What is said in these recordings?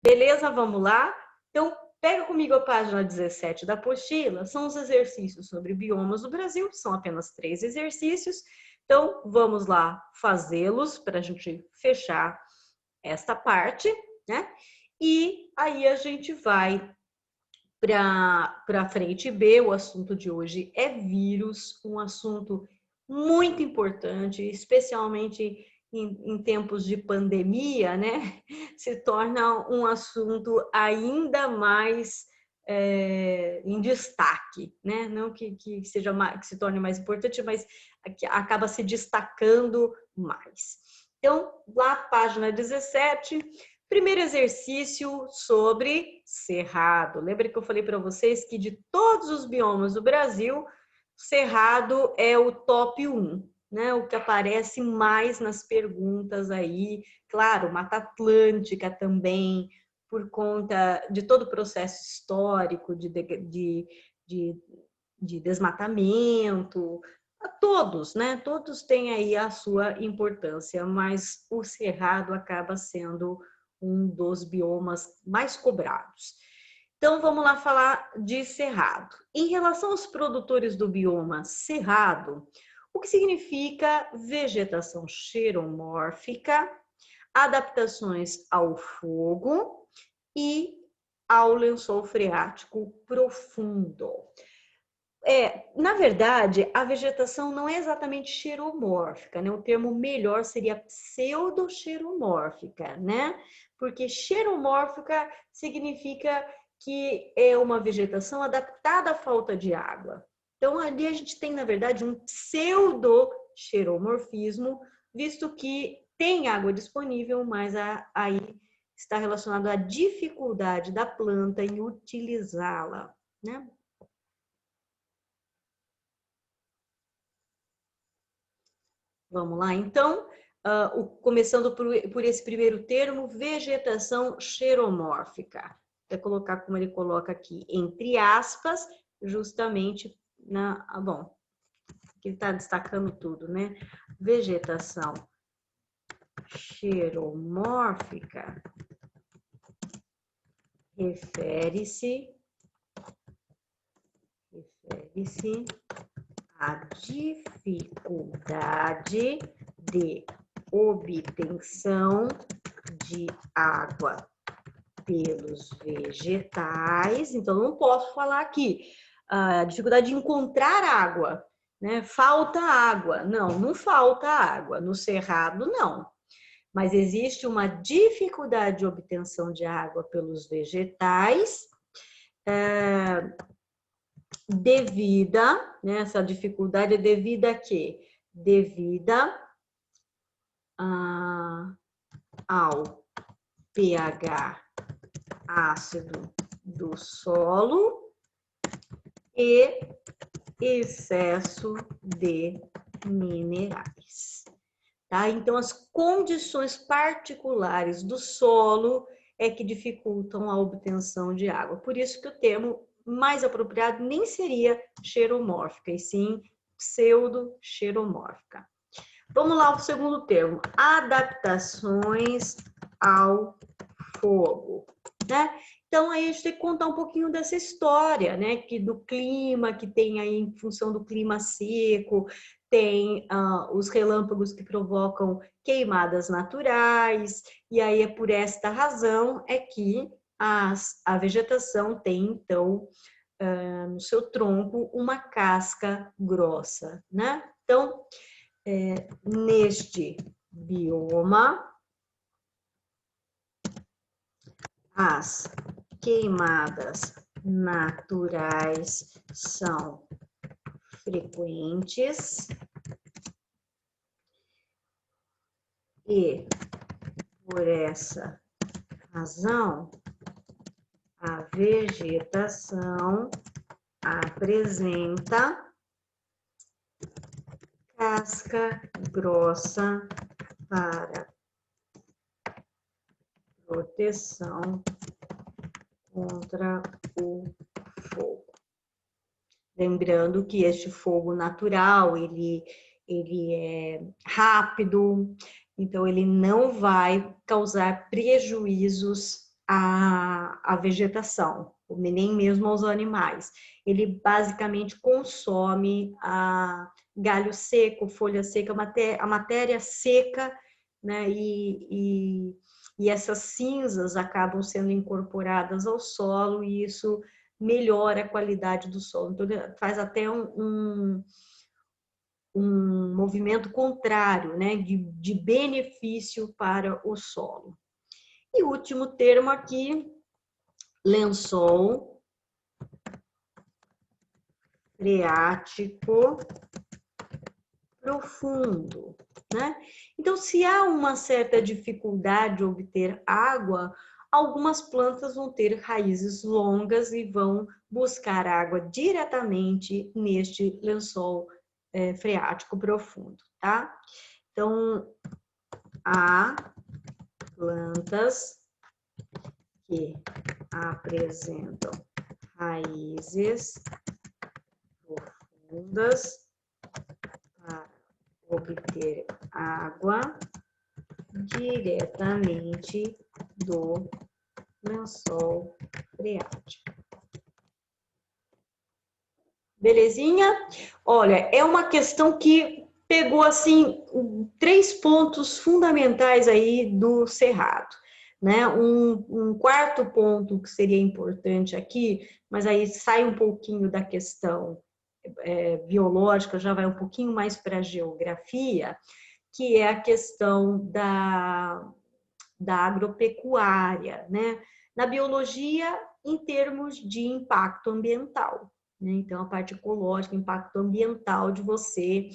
Beleza? Vamos lá? Então, pega comigo a página 17 da apostila, são os exercícios sobre biomas do Brasil, são apenas 3 exercícios. Então, vamos lá fazê-los para a gente fechar esta parte, né? E aí a gente vai para a frente B. O assunto de hoje é vírus, um assunto muito importante, especialmente em tempos de pandemia, né? Se torna um assunto ainda mais em destaque, né? Não que seja que se torne mais importante, mas que acaba se destacando mais. Então, lá, página 17, primeiro exercício sobre cerrado. Lembra que eu falei para vocês que de todos os biomas do Brasil, cerrado é o top 1, né? O que aparece mais nas perguntas aí. Claro, Mata Atlântica também, por conta de todo o processo histórico de desmatamento. Todos, né? Todos têm aí a sua importância, mas o cerrado acaba sendo um dos biomas mais cobrados. Então, vamos lá falar de cerrado. Em relação aos produtores do bioma cerrado, o que significa vegetação xeromórfica, adaptações ao fogo e ao lençol freático profundo. Na verdade, a vegetação não é exatamente xeromórfica, né? O termo melhor seria pseudoxeromórfica, né? Porque xeromórfica significa que é uma vegetação adaptada à falta de água. Então, ali a gente tem, na verdade, um pseudoxeromorfismo, visto que tem água disponível, mas aí está relacionado à dificuldade da planta em utilizá-la, né? Vamos lá, então, começando por esse primeiro termo, vegetação xeromórfica. Vou colocar como ele coloca aqui, entre aspas, justamente bom, aqui ele está destacando tudo, né? Vegetação xeromórfica refere-se à dificuldade de obtenção de água pelos vegetais. Então, não posso falar aqui a dificuldade de encontrar água, né? Falta água. Não, não falta água. No cerrado, não. Mas existe uma dificuldade de obtenção de água pelos vegetais, devida, né? Essa dificuldade é devida a quê? Devida ao pH ácido do solo e excesso de minerais. Tá? Então, as condições particulares do solo é que dificultam a obtenção de água. Por isso que o termo mais apropriado nem seria xeromórfica, e sim pseudo-xeromórfica. Vamos lá, o segundo termo, adaptações ao fogo, né? Então, aí a gente tem que contar um pouquinho dessa história, né? Que do clima, que tem aí, em função do clima seco, tem os relâmpagos que provocam queimadas naturais, e aí é por esta razão é que a vegetação tem, então, no seu tronco, uma casca grossa, né? Então, neste bioma, as queimadas naturais são frequentes e, por essa razão, a vegetação apresenta casca grossa para proteção contra o fogo. Lembrando que este fogo natural, ele é rápido, então ele não vai causar prejuízos a vegetação, nem mesmo aos animais. Ele basicamente consome galho seco, folha seca, a matéria seca, né? E essas cinzas acabam sendo incorporadas ao solo e isso melhora a qualidade do solo. Então, faz até um movimento contrário, né? De benefício para o solo. E o último termo aqui, lençol freático profundo, né? Então, se há uma certa dificuldade de obter água, algumas plantas vão ter raízes longas e vão buscar água diretamente neste lençol freático profundo, tá? Então, há plantas que apresentam raízes profundas para obter água diretamente do lençol freático. Belezinha? Olha, é uma questão que pegou, assim, 3 pontos fundamentais aí do cerrado, né? Um quarto ponto que seria importante aqui, mas aí sai um pouquinho da questão biológica, já vai um pouquinho mais para a geografia, que é a questão da agropecuária, né? Na biologia, em termos de impacto ambiental, né? Então, a parte ecológica, impacto ambiental de você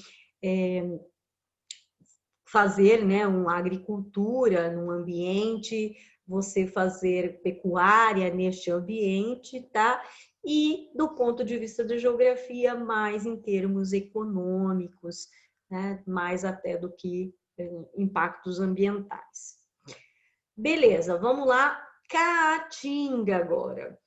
fazer, né, uma agricultura num ambiente, você fazer pecuária neste ambiente, tá? E do ponto de vista da geografia, mais em termos econômicos, né? Mais até do que impactos ambientais. Beleza, vamos lá. Caatinga agora.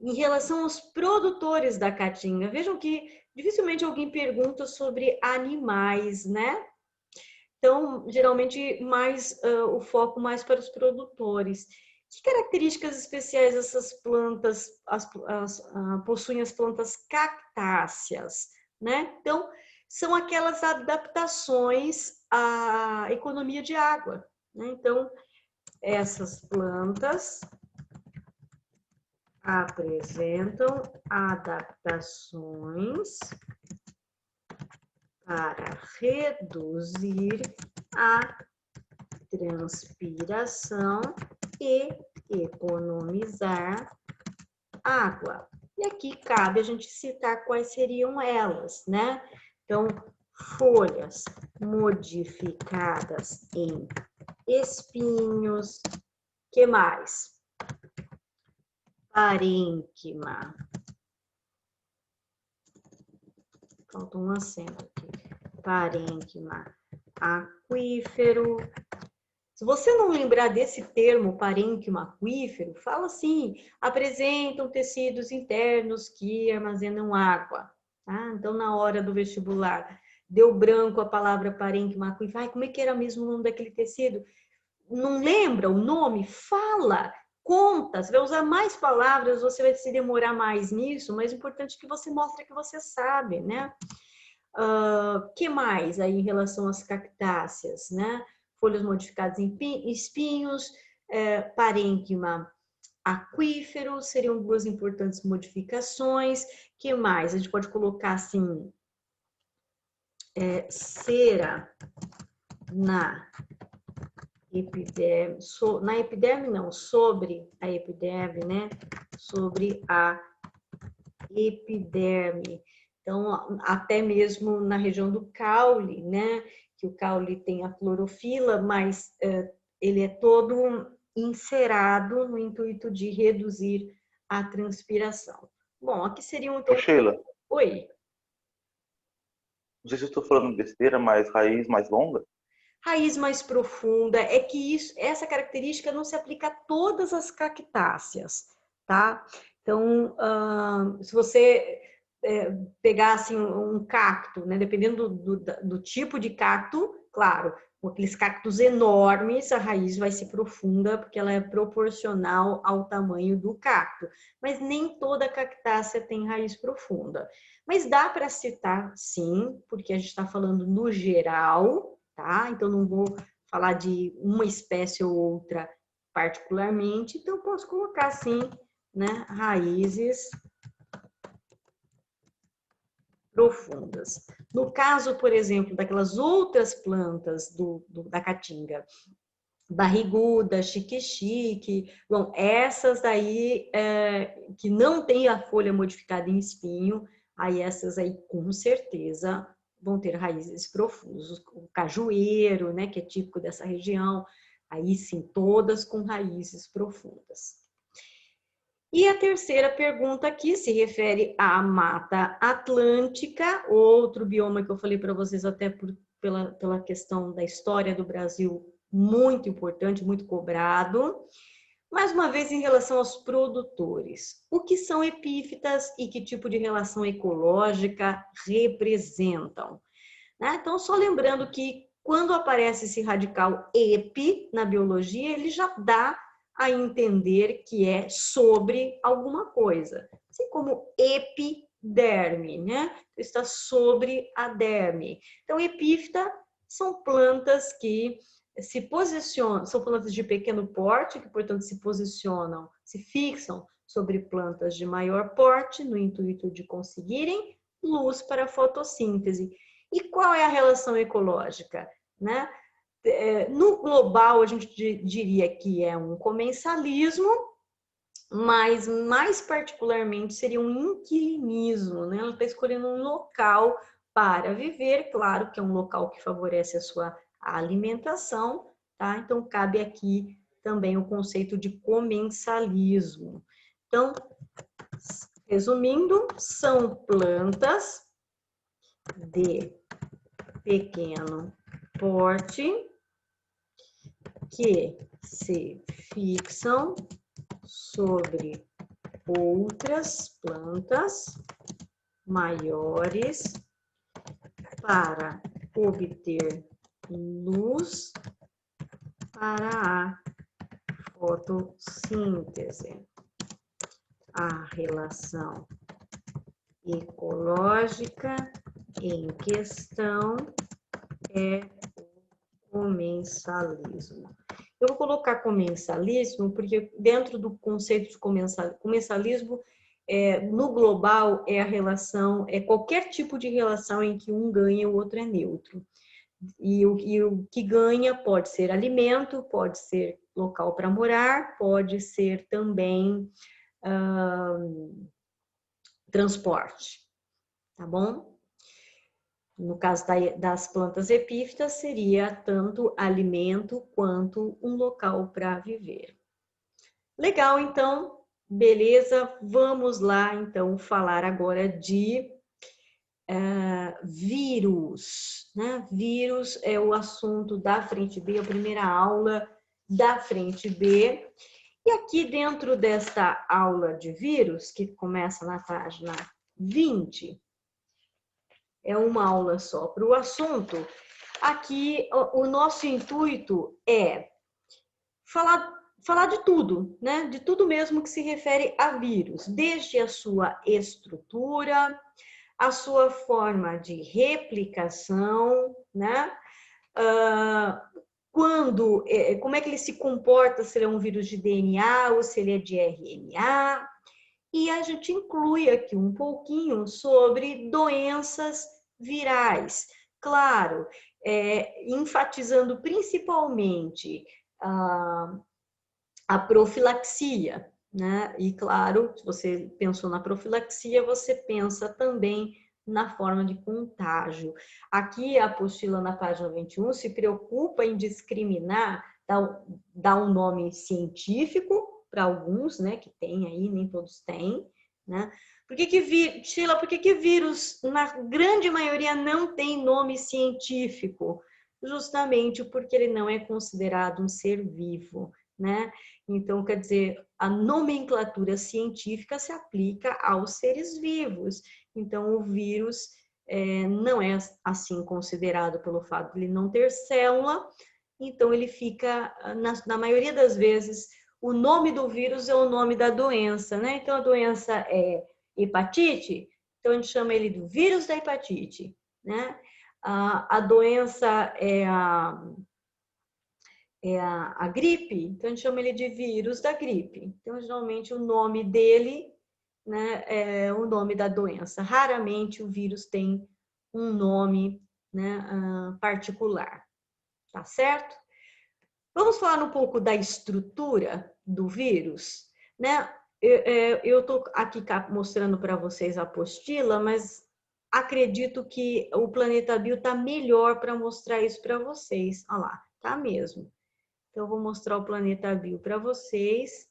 Em relação aos produtores da caatinga, vejam que dificilmente alguém pergunta sobre animais, né? Então, geralmente, o foco mais para os produtores. Que características especiais essas plantas possuem as plantas cactáceas, né? Então, são aquelas adaptações à economia de água, né? Então, essas plantas apresentam adaptações para reduzir a transpiração e economizar água. E aqui cabe a gente citar quais seriam elas, né? Então, folhas modificadas em espinhos. Que mais? Parênquima. Falta um acento aqui. Parênquima aquífero. Se você não lembrar desse termo, parênquima aquífero, fala assim, apresentam tecidos internos que armazenam água. Tá? Então, na hora do vestibular, deu branco a palavra parênquima aquífero. Ai, como é que era mesmo o nome daquele tecido? Não lembra o nome? Fala, conta. Você vai usar mais palavras, você vai se demorar mais nisso, mas o importante é que você mostre que você sabe, né? Que mais aí em relação às cactáceas, né? Folhas modificadas em espinhos, parênquima aquífero, seriam 2 importantes modificações. Que mais? A gente pode colocar assim, cera na epiderme, na epiderme não, sobre a epiderme, né? Sobre a epiderme. Então, até mesmo na região do caule, né? Que o caule tem a clorofila, mas ele é todo encerado no intuito de reduzir a transpiração. Bom, aqui seriam então... Ô, Sheila, Oi. não sei se eu estou falando besteira, mas raiz mais longa? Raiz mais profunda, é que essa característica não se aplica a todas as cactáceas, tá? Então, se você pegar assim, um cacto, né, dependendo do tipo de cacto, claro, com aqueles cactos enormes, a raiz vai ser profunda, porque ela é proporcional ao tamanho do cacto. Mas nem toda cactácea tem raiz profunda. Mas dá para citar, sim, porque a gente está falando no geral, tá? Então, não vou falar de uma espécie ou outra particularmente, então posso colocar, sim, né, raízes profundas. No caso, por exemplo, daquelas outras plantas da caatinga, barriguda, chique-chique, bom, essas daí que não tem a folha modificada em espinho, aí essas aí com certeza vão ter raízes profundas. O cajueiro, né, que é típico dessa região, aí sim, todas com raízes profundas. E a terceira pergunta aqui se refere à Mata Atlântica, outro bioma que eu falei para vocês até pela questão da história do Brasil, muito importante, muito cobrado. Mais uma vez, em relação aos produtores, o que são epífitas e que tipo de relação ecológica representam? Né? Então, só lembrando que quando aparece esse radical epi na biologia, ele já dá a entender que é sobre alguma coisa. Assim como epiderme, né? Está sobre a derme. Então, epífita são plantas que se posicionam, são plantas de pequeno porte, que, portanto, se posicionam, se fixam sobre plantas de maior porte, no intuito de conseguirem luz para a fotossíntese. E qual é a relação ecológica, né? No global, a gente diria que é um comensalismo, mas mais particularmente seria um inquilinismo, né? Ela está escolhendo um local para viver, claro que é um local que favorece a sua alimentação, tá? Então, cabe aqui também o conceito de comensalismo. Então, resumindo, são plantas de pequeno porte que se fixam sobre outras plantas maiores para obter luz para a fotossíntese. A relação ecológica em questão é o comensalismo. Eu vou colocar comensalismo porque dentro do conceito de comensalismo, no global é a relação, é qualquer tipo de relação em que um ganha e o outro é neutro. E o que ganha pode ser alimento, pode ser local para morar, pode ser também transporte, tá bom? No caso das plantas epífitas, seria tanto alimento quanto um local para viver. Legal, então, beleza? Vamos lá, então, falar agora de vírus, né? Vírus é o assunto da frente B, a primeira aula da frente B. E aqui dentro desta aula de vírus, que começa na página 20, é uma aula só para o assunto. Aqui o nosso intuito é falar de tudo, né? De tudo mesmo que se refere a vírus, desde a sua estrutura, a sua forma de replicação, né? Como é que ele se comporta, se ele é um vírus de DNA ou se ele é de RNA. E a gente inclui aqui um pouquinho sobre doenças virais. Claro, enfatizando principalmente a profilaxia, né? E claro, se você pensou na profilaxia, você pensa também na forma de contágio. Aqui a apostila na página 21 se preocupa em discriminar, dar um nome científico para alguns, né, que tem aí, nem todos têm, né? Sheila, por que vírus, na grande maioria, não tem nome científico? Justamente porque ele não é considerado um ser vivo, né? Então, quer dizer, a nomenclatura científica se aplica aos seres vivos. Então, o vírus não é assim considerado pelo fato de ele não ter célula, então ele fica, na maioria das vezes, o nome do vírus é o nome da doença, né? Então a doença é hepatite, então a gente chama ele do vírus da hepatite, né? A doença é a gripe, então a gente chama ele de vírus da gripe. Então, geralmente, o nome dele, né, é o nome da doença. Raramente o vírus tem um nome, né, particular, tá certo? Vamos falar um pouco da estrutura do vírus, né? Eu estou aqui mostrando para vocês a apostila, mas acredito que o Planeta Bio está melhor para mostrar isso para vocês. Olha lá, tá mesmo. Então, eu vou mostrar o Planeta Bio para vocês.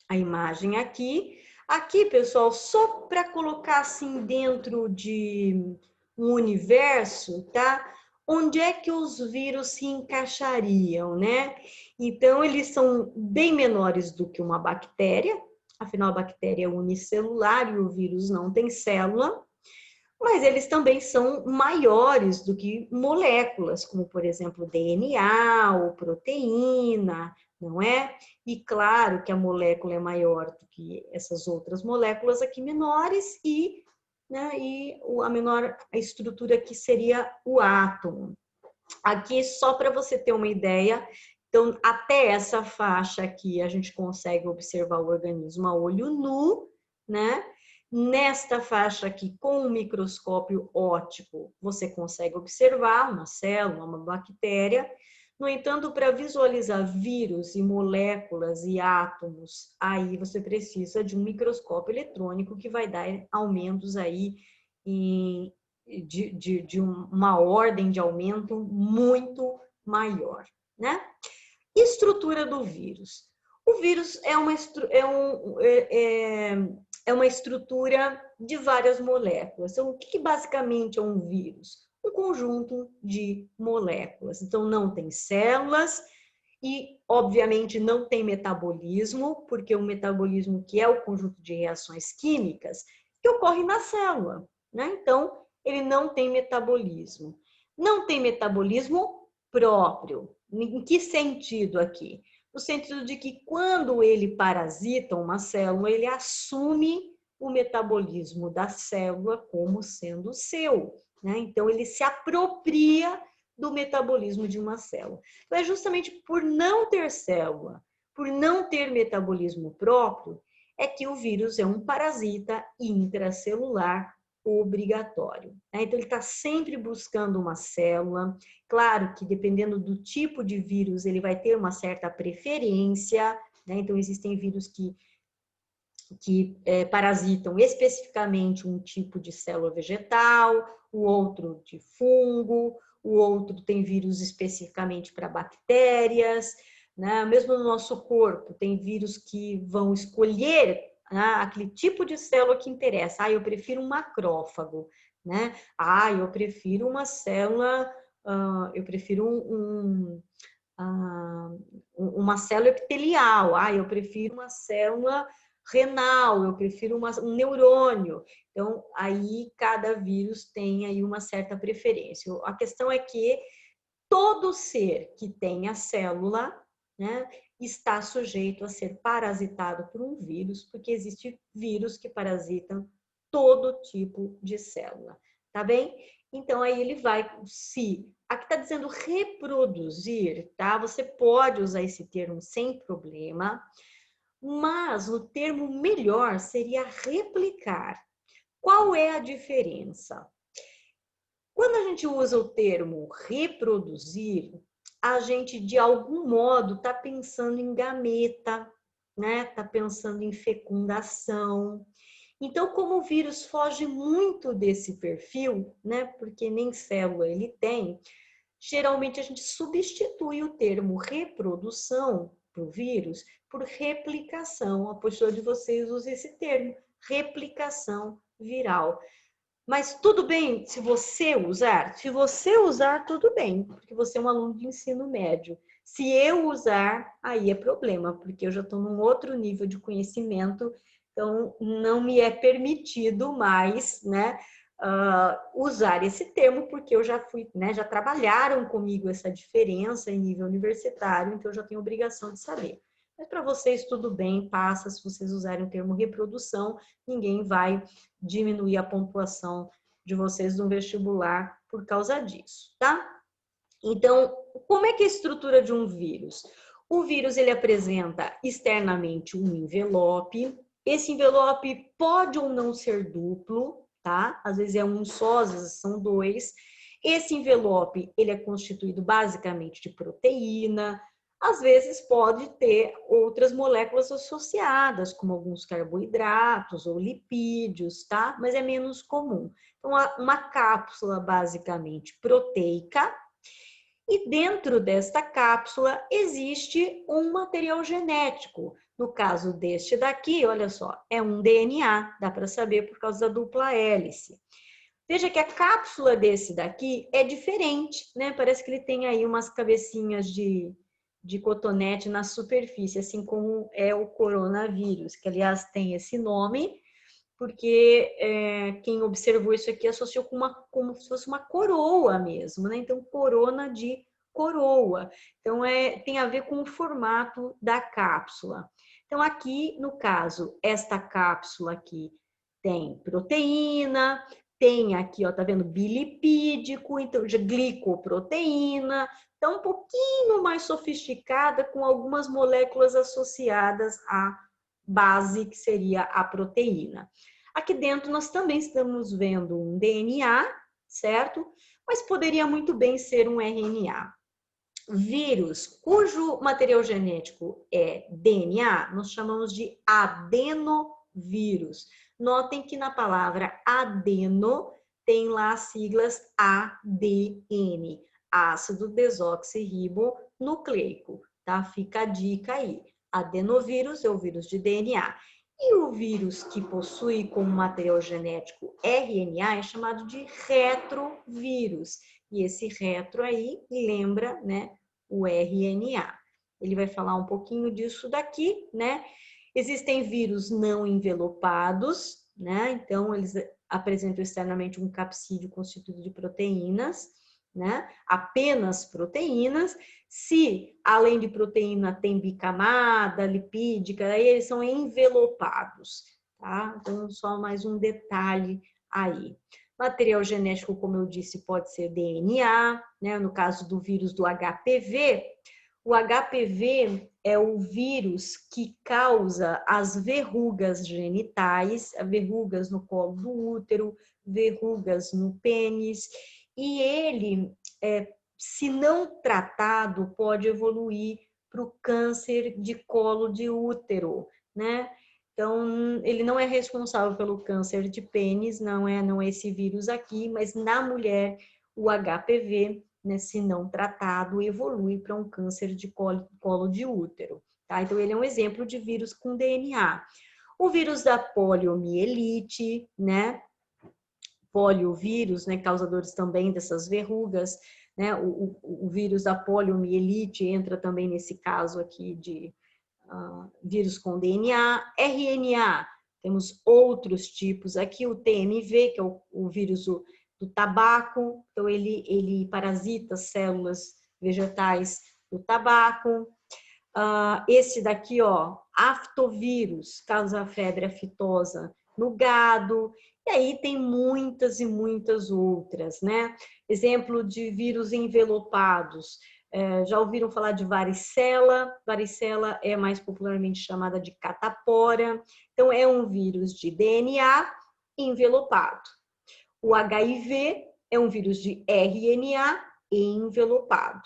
A imagem aqui. Aqui, pessoal, só para colocar assim dentro de um universo, tá? Onde é que os vírus se encaixariam, né? Então, eles são bem menores do que uma bactéria. Afinal, a bactéria é unicelular e o vírus não tem célula. Mas eles também são maiores do que moléculas, como, por exemplo, DNA ou proteína, não é? E claro que a molécula é maior do que essas outras moléculas aqui menores e a menor a estrutura aqui seria o átomo. Aqui, só para você ter uma ideia, então, até essa faixa aqui, a gente consegue observar o organismo a olho nu, né? Nesta faixa aqui, com o microscópio óptico, você consegue observar uma célula, uma bactéria. No entanto, para visualizar vírus e moléculas e átomos, aí você precisa de um microscópio eletrônico que vai dar aumentos aí de uma ordem de aumento muito maior, né? Estrutura do vírus. O vírus é uma estrutura de várias moléculas. Então, o que basicamente é um vírus? Um conjunto de moléculas. Então, não tem células e, obviamente, não tem metabolismo, porque o metabolismo, que é o conjunto de reações químicas, que ocorre na célula, né? Então, ele não tem metabolismo. Não tem metabolismo próprio. Em que sentido aqui? No sentido de que quando ele parasita uma célula, ele assume o metabolismo da célula como sendo seu, né? Então, ele se apropria do metabolismo de uma célula. Então, é justamente por não ter célula, por não ter metabolismo próprio, é que o vírus é um parasita intracelular obrigatório. Então, ele está sempre buscando uma célula. Claro que, dependendo do tipo de vírus, ele vai ter uma certa preferência, né? Então, existem vírus que parasitam especificamente um tipo de célula vegetal, o outro de fungo, o outro tem vírus especificamente para bactérias, né? Mesmo no nosso corpo, tem vírus que vão escolher aquele tipo de célula que interessa. Eu prefiro um macrófago, né? Eu prefiro uma célula, eu prefiro uma célula epitelial. Eu prefiro uma célula renal, eu prefiro um neurônio. Então, aí cada vírus tem aí uma certa preferência. A questão é que todo ser que tenha célula, né, está sujeito a ser parasitado por um vírus, porque existe vírus que parasitam todo tipo de célula, tá bem? Então, aí ele vai aqui está dizendo reproduzir, tá? Você pode usar esse termo sem problema, mas o termo melhor seria replicar. Qual é a diferença? Quando a gente usa o termo reproduzir, a gente, de algum modo, está pensando em gameta, né? Está pensando em fecundação. Então, como o vírus foge muito desse perfil, né? Porque nem célula ele tem, geralmente a gente substitui o termo reprodução para o vírus por replicação. A postura de vocês usa esse termo, replicação viral. Mas tudo bem se você usar? Se você usar, tudo bem, porque você é um aluno de ensino médio. Se eu usar, aí é problema, porque eu já estou num outro nível de conhecimento Então, não me é permitido mais, né, usar esse termo, porque eu já fui, né, já trabalharam comigo essa diferença em nível universitário, então eu já tenho obrigação de saber. Mas para vocês tudo bem, passa, se vocês usarem o termo reprodução, ninguém vai diminuir a pontuação de vocês no vestibular por causa disso, tá? Então, como é que é a estrutura de um vírus? O vírus, ele apresenta externamente um envelope. Esse envelope pode ou não ser duplo, tá? Às vezes é um só, às vezes são dois. Esse envelope, ele é constituído basicamente de proteína. Às vezes pode ter outras moléculas associadas, como alguns carboidratos ou lipídios, tá? Mas é menos comum. Então, uma cápsula basicamente proteica, e dentro desta cápsula existe um material genético. No caso deste daqui, olha só, é um DNA, dá para saber por causa da dupla hélice. Veja que a cápsula desse daqui é diferente, né? Parece que ele tem aí umas cabecinhas de cotonete na superfície, assim como é o coronavírus, que aliás tem esse nome, porque quem observou isso aqui associou com como se fosse uma coroa mesmo, né? Então, corona de coroa. Então, tem a ver com o formato da cápsula. Então, aqui, no caso, esta cápsula aqui tem proteína, tem aqui, ó, tá vendo? Bilipídico, então, glicoproteína. Então, um pouquinho mais sofisticada, com algumas moléculas associadas à base, que seria a proteína. Aqui dentro nós também estamos vendo um DNA, certo? Mas poderia muito bem ser um RNA. Vírus cujo material genético é DNA, nós chamamos de adenovírus. Notem que na palavra adeno tem lá as siglas ADN, ácido desoxirribonucleico, tá? Fica a dica aí. Adenovírus é o vírus de DNA. E o vírus que possui como material genético RNA é chamado de retrovírus. E esse retro aí lembra, né, o RNA. Ele vai falar um pouquinho disso daqui, né? Existem vírus não envelopados, né? Então, eles apresentam externamente um capsídeo constituído de proteínas, né? Apenas proteínas. Se, além de proteína, tem bicamada, lipídica, aí eles são envelopados, tá? Então, só mais um detalhe aí. Material genético, como eu disse, pode ser DNA, né? No caso do vírus do HPV, o HPV é o vírus que causa as verrugas genitais, verrugas no colo do útero, verrugas no pênis, e ele, se não tratado, pode evoluir para o câncer de colo de útero, né? Então, ele não é responsável pelo câncer de pênis, não é esse vírus aqui, mas na mulher, o HPV, né, se não tratado, evolui para um câncer de colo de útero, tá? Então, ele é um exemplo de vírus com DNA. O vírus da poliomielite, né? Poliovírus, né, causadores também dessas verrugas, né? O vírus da poliomielite entra também nesse caso aqui de vírus com DNA. RNA, temos outros tipos aqui, o TMV, que é o vírus do tabaco, então ele parasita células vegetais do tabaco. Esse daqui, ó, aftovírus, causa febre aftosa no gado, e aí tem muitas e muitas outras, né? Exemplo de vírus envelopados. Já ouviram falar de varicela? Varicela é mais popularmente chamada de catapora. Então, é um vírus de DNA envelopado. O HIV é um vírus de RNA envelopado.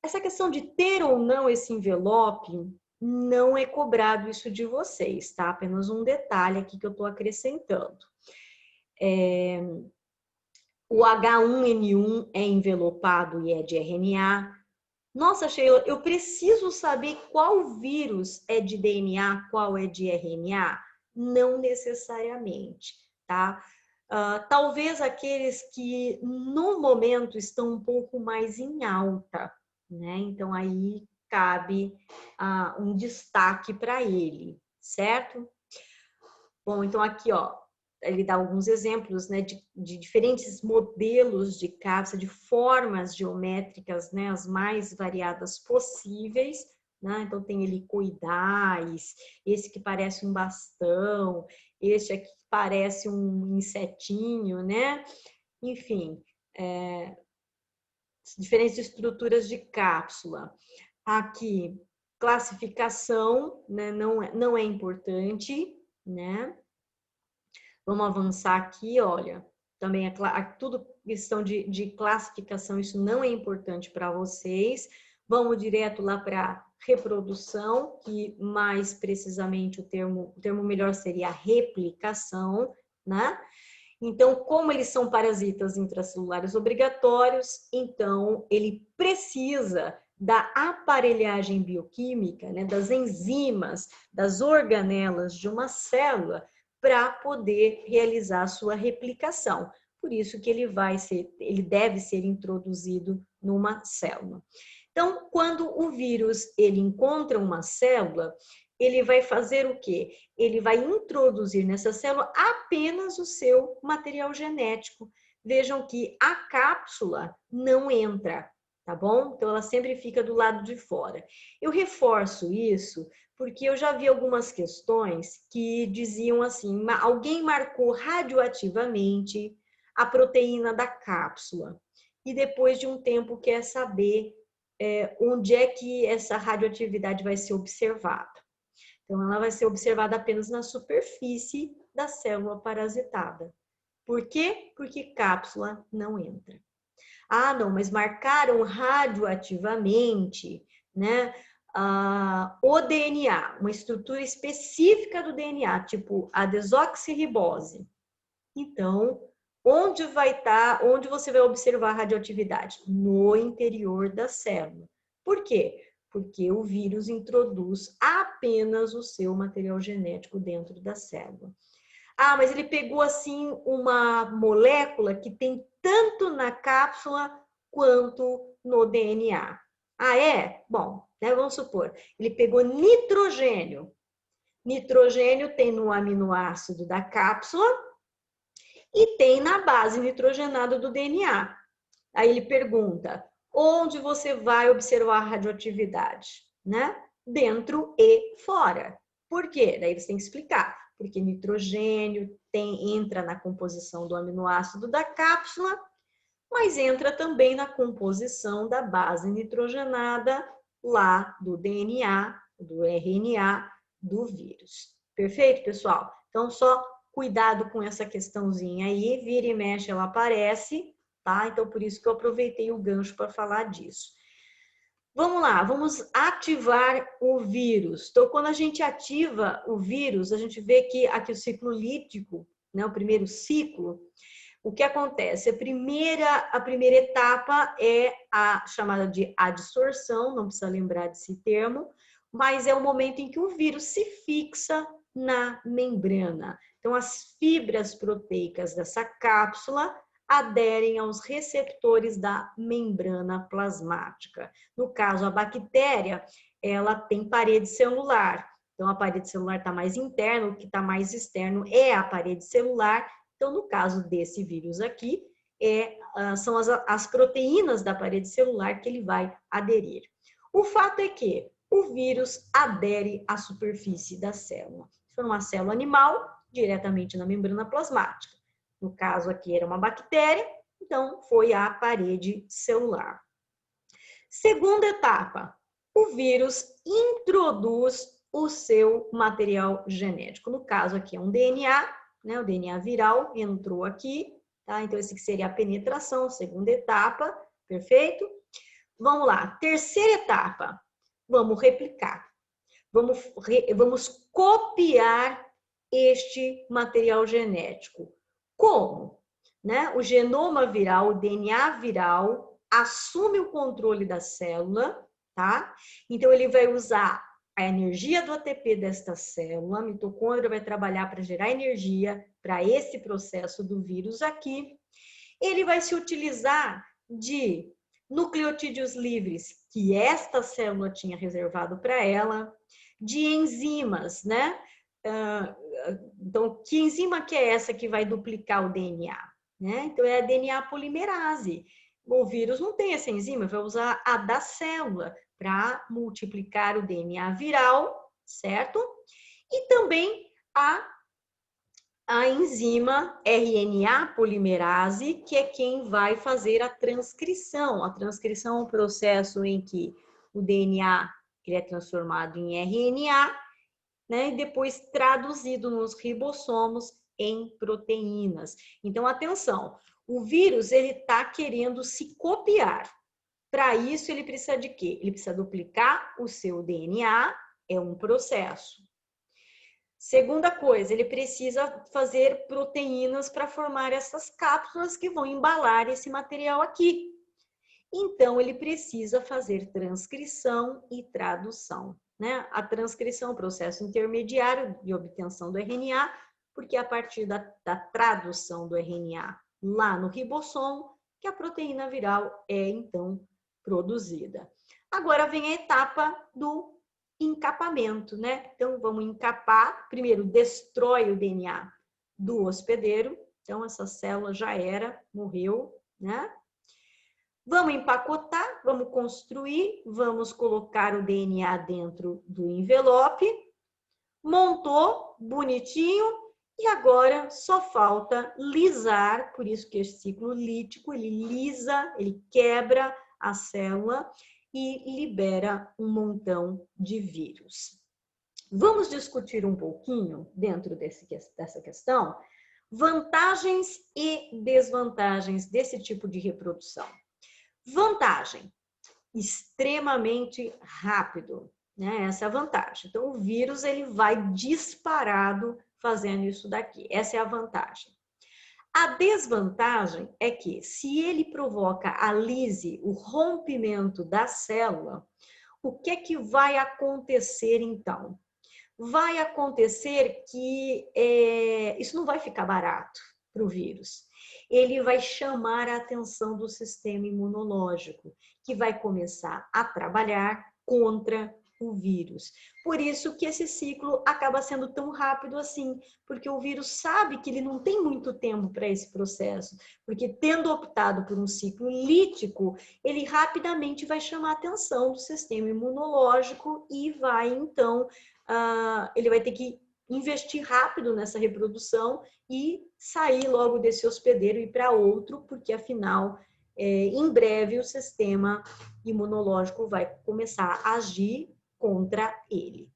Essa questão de ter ou não esse envelope, não é cobrado isso de vocês, tá? Apenas um detalhe aqui que eu estou acrescentando. O H1N1 é envelopado e é de RNA. Nossa, Sheila, eu preciso saber qual vírus é de DNA, qual é de RNA? Não necessariamente, tá? Talvez aqueles que no momento estão um pouco mais em alta, né? Então aí cabe um destaque para ele, certo? Bom, então aqui, ó, ele dá alguns exemplos, né, de diferentes modelos de cápsula, de formas geométricas, né, as mais variadas possíveis, né? Então tem helicoidais, esse que parece um bastão, este aqui que parece um insetinho, né? Enfim, diferentes estruturas de cápsula. Aqui, classificação, né, não é importante, né? Vamos avançar aqui, olha, também tudo questão de classificação, isso não é importante para vocês. Vamos direto lá para reprodução, que mais precisamente o termo melhor seria replicação, né? Então, como eles são parasitas intracelulares obrigatórios, então ele precisa da aparelhagem bioquímica, né, das enzimas, das organelas de uma célula para poder realizar a sua replicação. Por isso que ele deve ser introduzido numa célula. Então, quando o vírus ele encontra uma célula, ele vai fazer o quê? Ele vai introduzir nessa célula apenas o seu material genético. Vejam que a cápsula não entra, tá bom? Então, ela sempre fica do lado de fora. Eu reforço isso porque eu já vi algumas questões que diziam assim, alguém marcou radioativamente a proteína da cápsula e depois de um tempo quer saber onde é que essa radioatividade vai ser observada. Então, ela vai ser observada apenas na superfície da célula parasitada. Por quê? Porque cápsula não entra. Ah, não, mas marcaram radioativamente, né? O DNA, uma estrutura específica do DNA, tipo a desoxirribose. Então, onde você vai observar a radioatividade? No interior da célula. Por quê? Porque o vírus introduz apenas o seu material genético dentro da célula. Ah, mas ele pegou assim uma molécula que tem tanto na cápsula quanto no DNA. Ah, é? Bom, né, vamos supor, ele pegou nitrogênio. Nitrogênio tem no aminoácido da cápsula e tem na base nitrogenada do DNA. Aí ele pergunta, onde você vai observar a radioatividade? Né? Dentro e fora. Por quê? Daí você tem que explicar. Porque nitrogênio entra na composição do aminoácido da cápsula, mas entra também na composição da base nitrogenada lá do DNA, do RNA do vírus. Perfeito, pessoal? Então, só cuidado com essa questãozinha aí, vira e mexe, ela aparece, tá? Então, por isso que eu aproveitei o gancho para falar disso. Vamos lá, vamos ativar o vírus. Então, quando a gente ativa o vírus, a gente vê que aqui o ciclo lítico, né, o primeiro ciclo, o que acontece? A primeira etapa é a chamada de adsorção, não precisa lembrar desse termo, mas é o momento em que o vírus se fixa na membrana. Então, as fibras proteicas dessa cápsula aderem aos receptores da membrana plasmática. No caso, a bactéria, ela tem parede celular. Então, a parede celular está mais interna, o que está mais externo é a parede celular. Então, no caso desse vírus aqui, são as proteínas da parede celular que ele vai aderir. O fato é que o vírus adere à superfície da célula. Se for uma célula animal, diretamente na membrana plasmática. No caso aqui era uma bactéria, então foi a parede celular. Segunda etapa, o vírus introduz o seu material genético. No caso aqui é um DNA, né? O DNA viral entrou aqui, tá? Então esse que seria a penetração, segunda etapa, perfeito? Vamos lá, terceira etapa, vamos replicar. Vamos copiar este material genético. Como? Né? O genoma viral, o DNA viral, assume o controle da célula, tá? Então, ele vai usar a energia do ATP desta célula, a mitocôndria vai trabalhar para gerar energia para esse processo do vírus aqui. Ele vai se utilizar de nucleotídeos livres que esta célula tinha reservado para ela, de enzimas, né? Então, que enzima que é essa que vai duplicar o DNA? Né? Então, é a DNA polimerase. O vírus não tem essa enzima, vai usar a da célula para multiplicar o DNA viral, certo? E também a enzima RNA polimerase, que é quem vai fazer a transcrição. A transcrição é um processo em que o DNA ele é transformado em RNA, né, e depois traduzido nos ribossomos em proteínas. Então, atenção, o vírus ele está querendo se copiar. Para isso, ele precisa de quê? Ele precisa duplicar o seu DNA, é um processo. Segunda coisa, ele precisa fazer proteínas para formar essas cápsulas que vão embalar esse material aqui. Então, ele precisa fazer transcrição e tradução. Né? A transcrição é um processo intermediário de obtenção do RNA, porque é a partir da tradução do RNA lá no ribossomo que a proteína viral é, então, produzida. Agora vem a etapa do encapamento, né? Então, vamos encapar. Primeiro, destrói o DNA do hospedeiro. Então, essa célula já era, morreu, né? Vamos empacotar, vamos construir, vamos colocar o DNA dentro do envelope. Montou, bonitinho. E agora só falta lisar, por isso que esse ciclo lítico, ele lisa, ele quebra a célula e libera um montão de vírus. Vamos discutir um pouquinho, dentro dessa questão, vantagens e desvantagens desse tipo de reprodução. Vantagem, extremamente rápido, né? Essa é a vantagem. Então, o vírus ele vai disparado fazendo isso daqui. Essa é a vantagem. A desvantagem é que, se ele provoca a lise, o rompimento da célula, o que é que vai acontecer então? Vai acontecer que isso não vai ficar barato para o vírus. Ele vai chamar a atenção do sistema imunológico, que vai começar a trabalhar contra o vírus. Por isso que esse ciclo acaba sendo tão rápido assim, porque o vírus sabe que ele não tem muito tempo para esse processo, porque tendo optado por um ciclo lítico, ele rapidamente vai chamar a atenção do sistema imunológico e vai, então, ele vai ter que investir rápido nessa reprodução e sair logo desse hospedeiro e ir para outro, porque afinal, em breve o sistema imunológico vai começar a agir contra ele.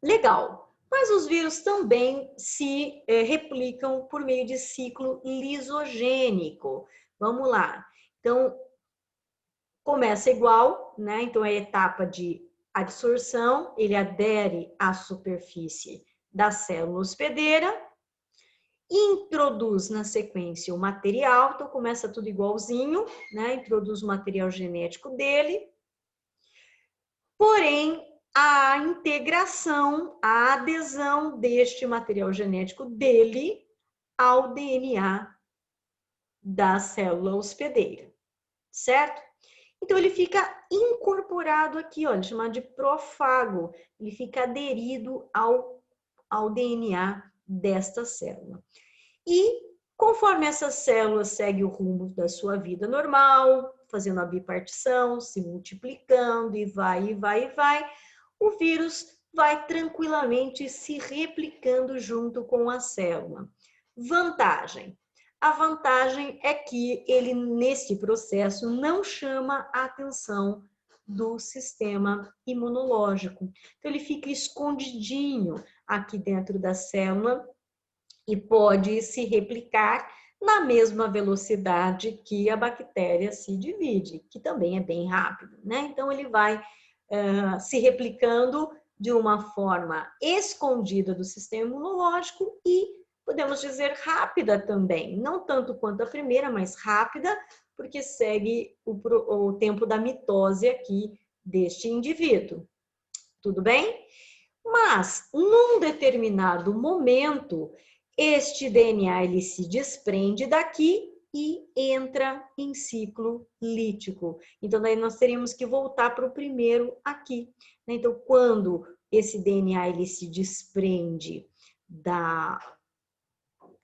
Legal, mas os vírus também se replicam por meio de ciclo lisogênico. Vamos lá. Então, começa igual, né? Então, é a etapa de absorção, ele adere à superfície da célula hospedeira, introduz na sequência o material, então começa tudo igualzinho, né? Introduz o material genético dele, porém, a integração, a adesão deste material genético dele ao DNA da célula hospedeira, certo? Então, ele fica incorporado aqui, ó, chamado de prófago. Ele fica aderido ao DNA desta célula. E, conforme essa célula segue o rumo da sua vida normal, fazendo a bipartição, se multiplicando e vai, o vírus vai tranquilamente se replicando junto com a célula. Vantagem. A vantagem é que ele, nesse processo, não chama a atenção do sistema imunológico. Então, ele fica escondidinho aqui dentro da célula e pode se replicar na mesma velocidade que a bactéria se divide, que também é bem rápido, né? Então, ele vai se replicando de uma forma escondida do sistema imunológico e podemos dizer rápida também, não tanto quanto a primeira, mas rápida, porque segue o tempo da mitose aqui deste indivíduo. Tudo bem? Mas, num determinado momento, este DNA ele se desprende daqui e entra em ciclo lítico. Então, daí nós teríamos que voltar para o primeiro aqui. Então, quando esse DNA ele se desprende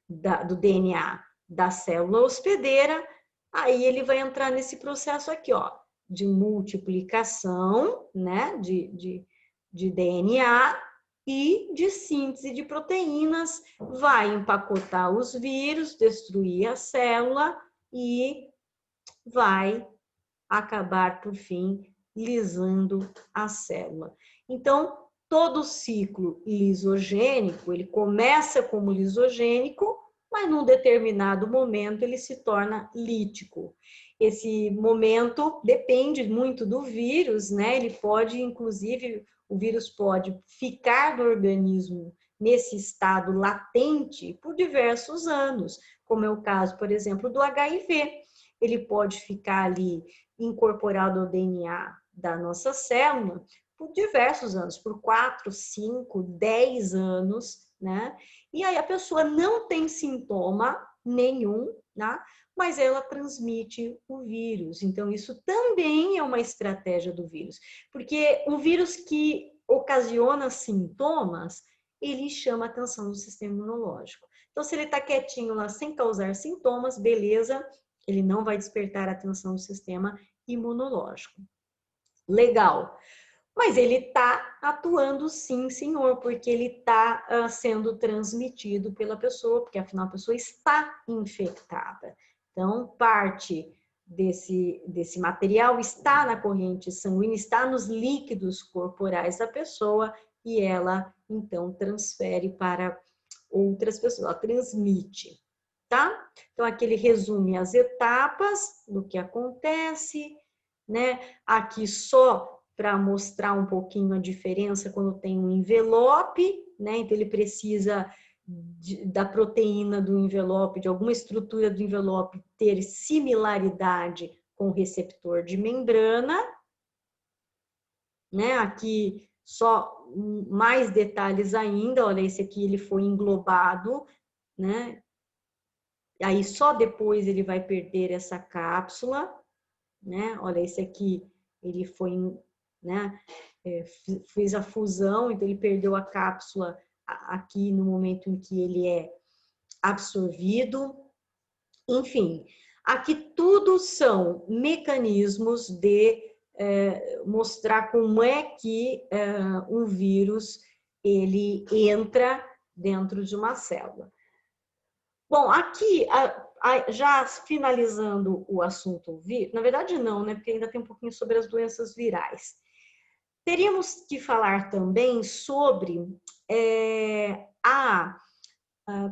do DNA da célula hospedeira, aí ele vai entrar nesse processo aqui, ó, de multiplicação, né, de DNA e de síntese de proteínas, vai empacotar os vírus, destruir a célula e vai acabar, por fim, lisando a célula. Então, todo ciclo lisogênico, ele começa como lisogênico, mas num determinado momento ele se torna lítico. Esse momento depende muito do vírus, né? Ele pode, inclusive, o vírus pode ficar no organismo nesse estado latente por diversos anos, como é o caso, por exemplo, do HIV. Ele pode ficar ali incorporado ao DNA da nossa célula por diversos anos, por 4, 5, 10 anos, né? E aí a pessoa não tem sintoma nenhum, né? Mas ela transmite o vírus. Então, isso também é uma estratégia do vírus. Porque um vírus que ocasiona sintomas, ele chama a atenção do sistema imunológico. Então, se ele está quietinho lá sem causar sintomas, beleza, ele não vai despertar a atenção do sistema imunológico. Legal. Mas ele está atuando sim, senhor, porque ele está sendo transmitido pela pessoa, porque afinal a pessoa está infectada. Então, parte desse material está na corrente sanguínea, está nos líquidos corporais da pessoa e ela, então, transfere para outras pessoas, ela transmite, tá? Então, aqui ele resume as etapas do que acontece, né? Aqui só para mostrar um pouquinho a diferença quando tem um envelope, né? Então, ele precisa da proteína do envelope, de alguma estrutura do envelope ter similaridade com o receptor de membrana, né? Aqui só mais detalhes ainda, olha, esse aqui ele foi englobado, né? Aí só depois ele vai perder essa cápsula, né? Olha, esse aqui ele foi, né? Fez a fusão, então ele perdeu a cápsula aqui no momento em que ele é absorvido. Enfim, aqui tudo são mecanismos de mostrar como é que um vírus ele entra dentro de uma célula. Bom, aqui, já finalizando o assunto vírus, na verdade não, né? Porque ainda tem um pouquinho sobre as doenças virais. Teríamos que falar também sobre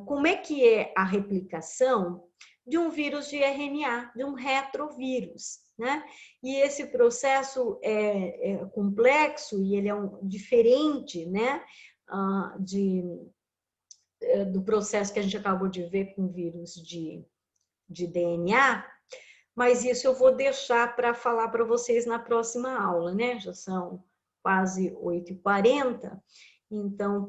como é que é a replicação de um vírus de RNA, de um retrovírus, né? E esse processo é complexo e ele é diferente, né? Do processo que a gente acabou de ver com vírus de DNA, mas isso eu vou deixar para falar para vocês na próxima aula, né? Já são quase 8h40, então,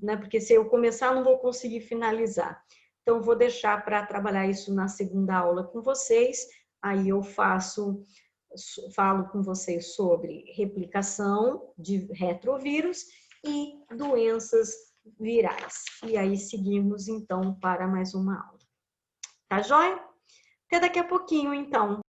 né, porque se eu começar, não vou conseguir finalizar. Então, vou deixar para trabalhar isso na segunda aula com vocês, aí eu falo com vocês sobre replicação de retrovírus e doenças virais. E aí seguimos, então, para mais uma aula. Tá joia? Até daqui a pouquinho, então.